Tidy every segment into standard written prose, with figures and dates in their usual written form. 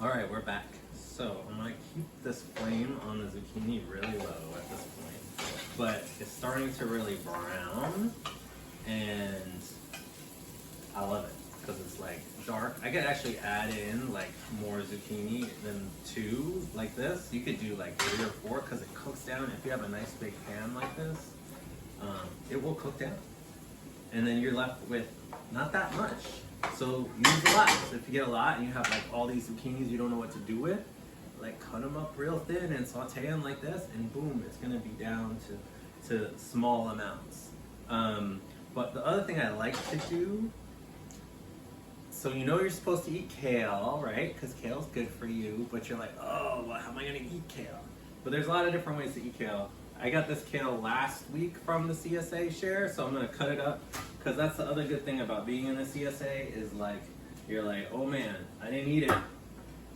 All right, we're back. So I'm gonna keep this flame on the zucchini really low at this point, but it's starting to really brown, and I love it because it's like dark. I could actually add in like more zucchini than two like this. You could do like 3 or 4 because it cooks down. If you have a nice big pan like this, it will cook down, and then you're left with not that much. So use a lot. So if you get a lot and you have like all these zucchinis you don't know what to do with, like cut them up real thin and saute them like this, and boom, it's gonna be down to small amounts. But the other thing I like to do, so you know you're supposed to eat kale, right? Because kale's good for you, but you're like, oh, well, how am I gonna eat kale? But there's a lot of different ways to eat kale. I got this kale last week from the CSA share, so I'm gonna cut it up. Because that's the other good thing about being in the CSA is like, you're like, oh man, I didn't eat it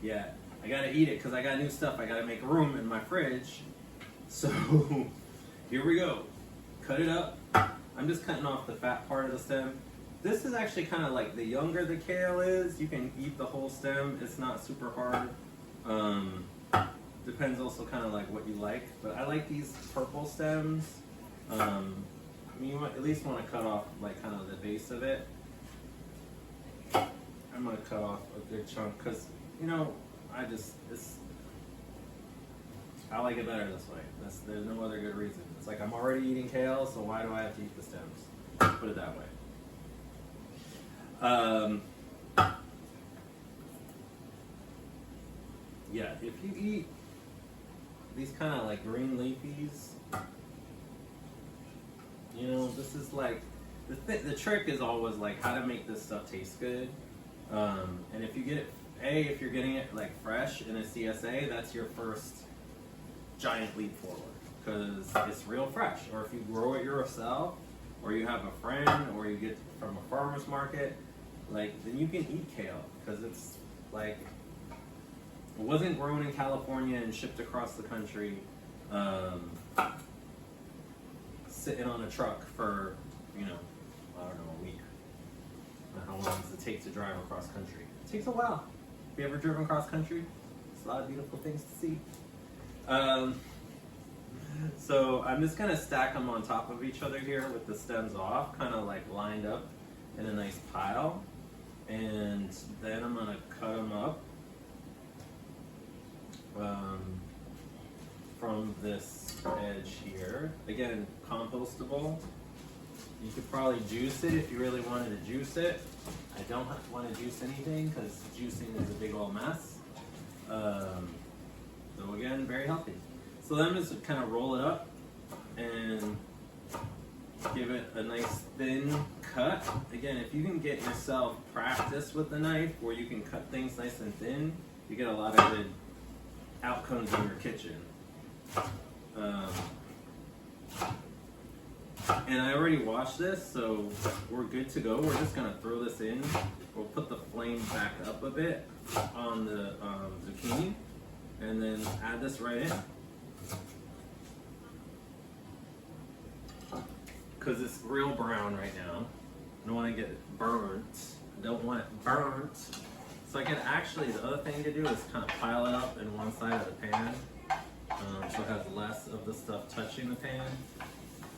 yet. I gotta eat it because I got new stuff. I gotta make room in my fridge. So here we go. Cut it up. I'm just cutting off the fat part of the stem. This is actually kind of like the younger the kale is, you can eat the whole stem. It's not super hard. Depends also kind of like what you like. But I like these purple stems. I mean, you might at least want to cut off like kind of the base of it. I'm gonna cut off a good chunk because you know I like it better this way. There's no other good reason. It's like I'm already eating kale, so why do I have to eat the stems? Put it that way. Yeah, if you eat these kind of like green leafies. You know, this is like, the trick is always like how to make this stuff taste good. And if you get it, if you're getting it like fresh in a CSA, that's your first giant leap forward because it's real fresh. Or if you grow it yourself, or you have a friend, or you get it from a farmer's market, like then you can eat kale because it's like, it wasn't grown in California and shipped across the country. Sitting on a truck for, you know, I don't know, a week. How long does it take to drive across country? It takes a while. Have you ever driven cross country? It's a lot of beautiful things to see. So I'm just gonna stack them on top of each other here with the stems off, kind of like lined up in a nice pile. And then I'm gonna cut them up from this edge here. Again, compostable. You could probably juice it if you really wanted to juice it. I don't want to juice anything because juicing is a big old mess. So again, very healthy. So then just kind of roll it up and give it a nice thin cut. Again, if you can get yourself practice with the knife where you can cut things nice and thin, you get a lot of good outcomes in your kitchen. And I already washed this, so we're good to go. We're just gonna throw this in. We'll put the flame back up a bit on the zucchini, and then add this right in. Because it's real brown right now. I don't want to get it burnt. I don't want it burnt. So I can actually, the other thing to do is kind of pile it up in one side of the pan. So it has less of the stuff touching the pan.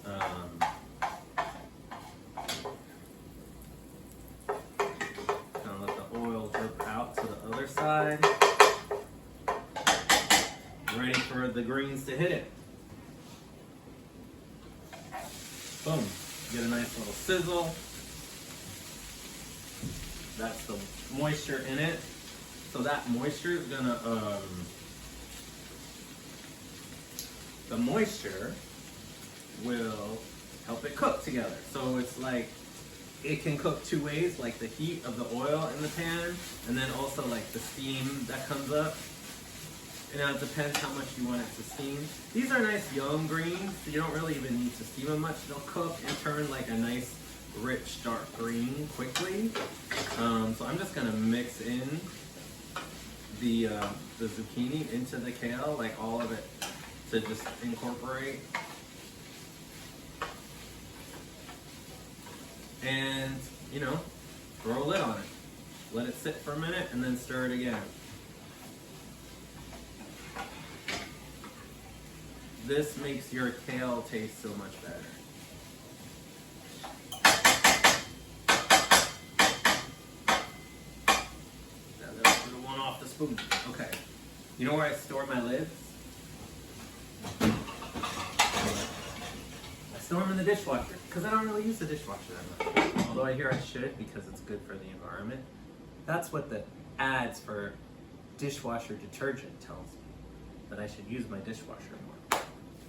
Kind of let the oil drip out to the other side. Ready for the greens to hit it. Boom. Get a nice little sizzle. That's the moisture in it. So that moisture is gonna, the moisture will help it cook together. So it's like, it can cook two ways, like the heat of the oil in the pan, and then also like the steam that comes up. And now it depends how much you want it to steam. These are nice young greens, so you don't really even need to steam them much. They'll cook and turn like a nice, rich, dark green quickly. So I'm just gonna mix in the zucchini into the kale, like all of it, to just incorporate. And, you know, throw a lid on it. Let it sit for a minute and then stir it again. this makes your kale taste so much better. That little one off the spoon. Okay. You know where I store my lids? I store them in the dishwasher because I don't really use the dishwasher that much. Although I hear I should because it's good for the environment. That's what the ads for dishwasher detergent tells me, that I should use my dishwasher more.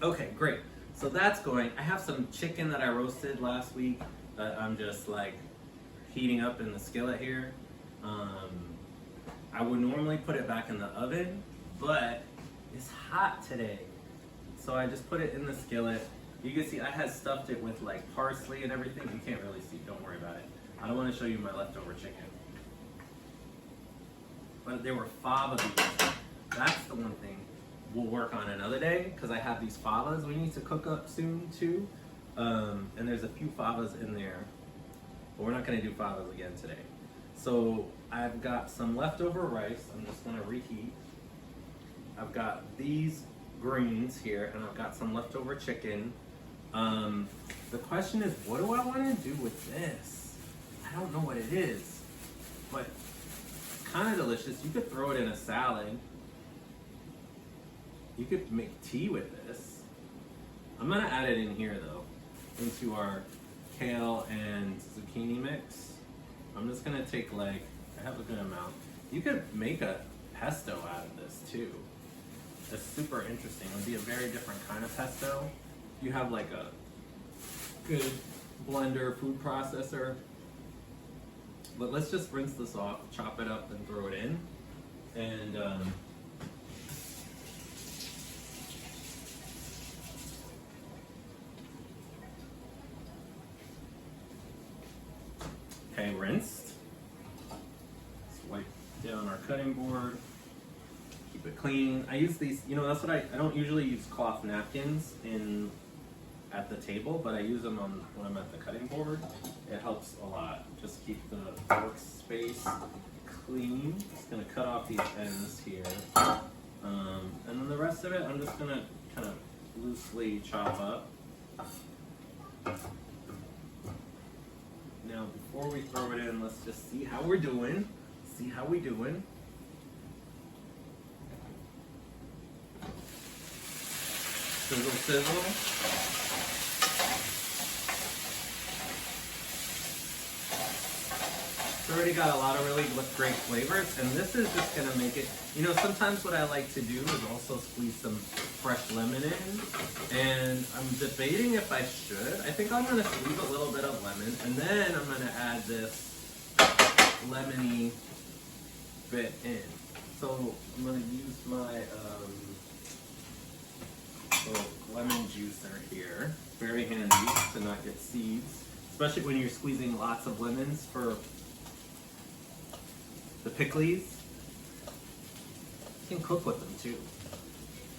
Okay, great. So that's going. I have some chicken that I roasted last week that I'm just like heating up in the skillet here. I would normally put it back in the oven, but it's hot today. So I just put it in the skillet. You can see I had stuffed it with like parsley and everything. You can't really see, don't worry about it. I don't want to show you my leftover chicken. But there were fava beans. That's the one thing we'll work on another day because I have these favas we need to cook up soon too. And there's a few favas in there, but we're not going to do favas again today. So I've got some leftover rice. I'm just going to reheat. I've got these greens here, and I've got some leftover chicken. The question is, what do I want to do with this? I don't know what it is, but it's kind of delicious. You could throw it in a salad. You could make tea with this. I'm gonna add it in here though, into our kale and zucchini mix. I'm just gonna take like, I have a good amount. You could make a pesto out of this too. It's super interesting. It would be a very different kind of pesto. You have like a good blender, food processor. But let's just rinse this off, chop it up, and throw it in. And okay, rinsed. Let's wipe down our cutting board. Keep it clean. I use these, you know, that's what I don't usually use cloth napkins at the table, but I use them when I'm at the cutting board. It helps a lot. Just keep the workspace clean. Just gonna cut off these ends here. And then the rest of it, I'm just gonna kind of loosely chop up. Now, before we throw it in, let's just see how we're doing. See how we doing. Sizzle, sizzle. It's already got a lot of really great flavors, and this is just gonna make it, you know, sometimes what I like to do is also squeeze some fresh lemon in, and I'm debating if I should. I think I'm gonna squeeze a little bit of lemon, and then I'm gonna add this lemony bit in. So I'm gonna use my little lemon juicer here. Very handy to not get seeds, especially when you're squeezing lots of lemons for the pickles. You can cook with them too.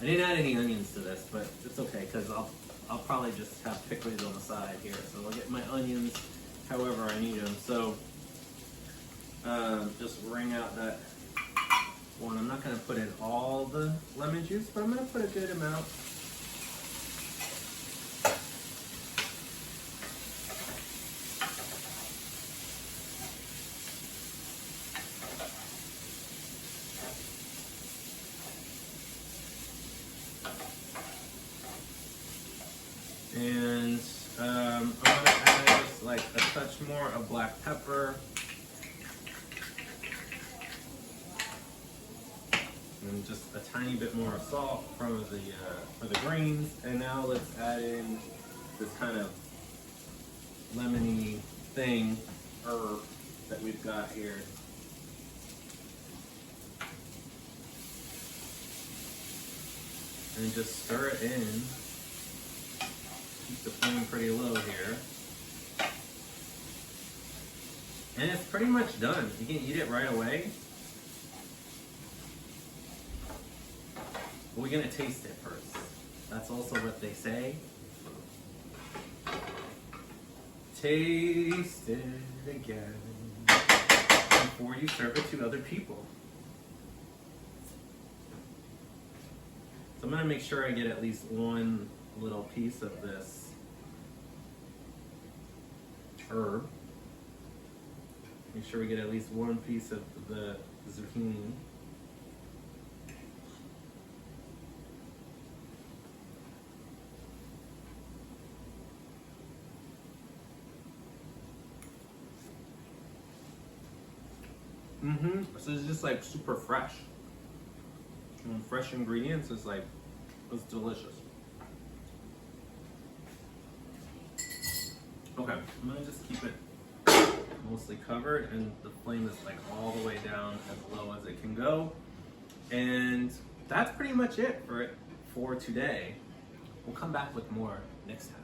I didn't add any onions to this, but it's okay because I'll probably just have pickles on the side here. So I'll get my onions however I need them. So just wring out that one. I'm not going to put in all the lemon juice, but I'm going to put a good amount. And I'm going to add just like a touch more of black pepper. And just a tiny bit more of salt for the greens. And now let's add in this kind of lemony herb that we've got here. And just stir it in. Keep the flame pretty low here. And it's pretty much done. You can eat it right away. We're gonna taste it first. That's also what they say. Taste it again before you serve it to other people. So I'm gonna make sure I get at least one little piece of this herb. Make sure we get at least one piece of the zucchini. This is just like super fresh. And fresh ingredients is like, it's delicious. Okay, I'm gonna just keep it mostly covered, and the flame is like all the way down as low as it can go. And that's pretty much it for today. We'll come back with more next time.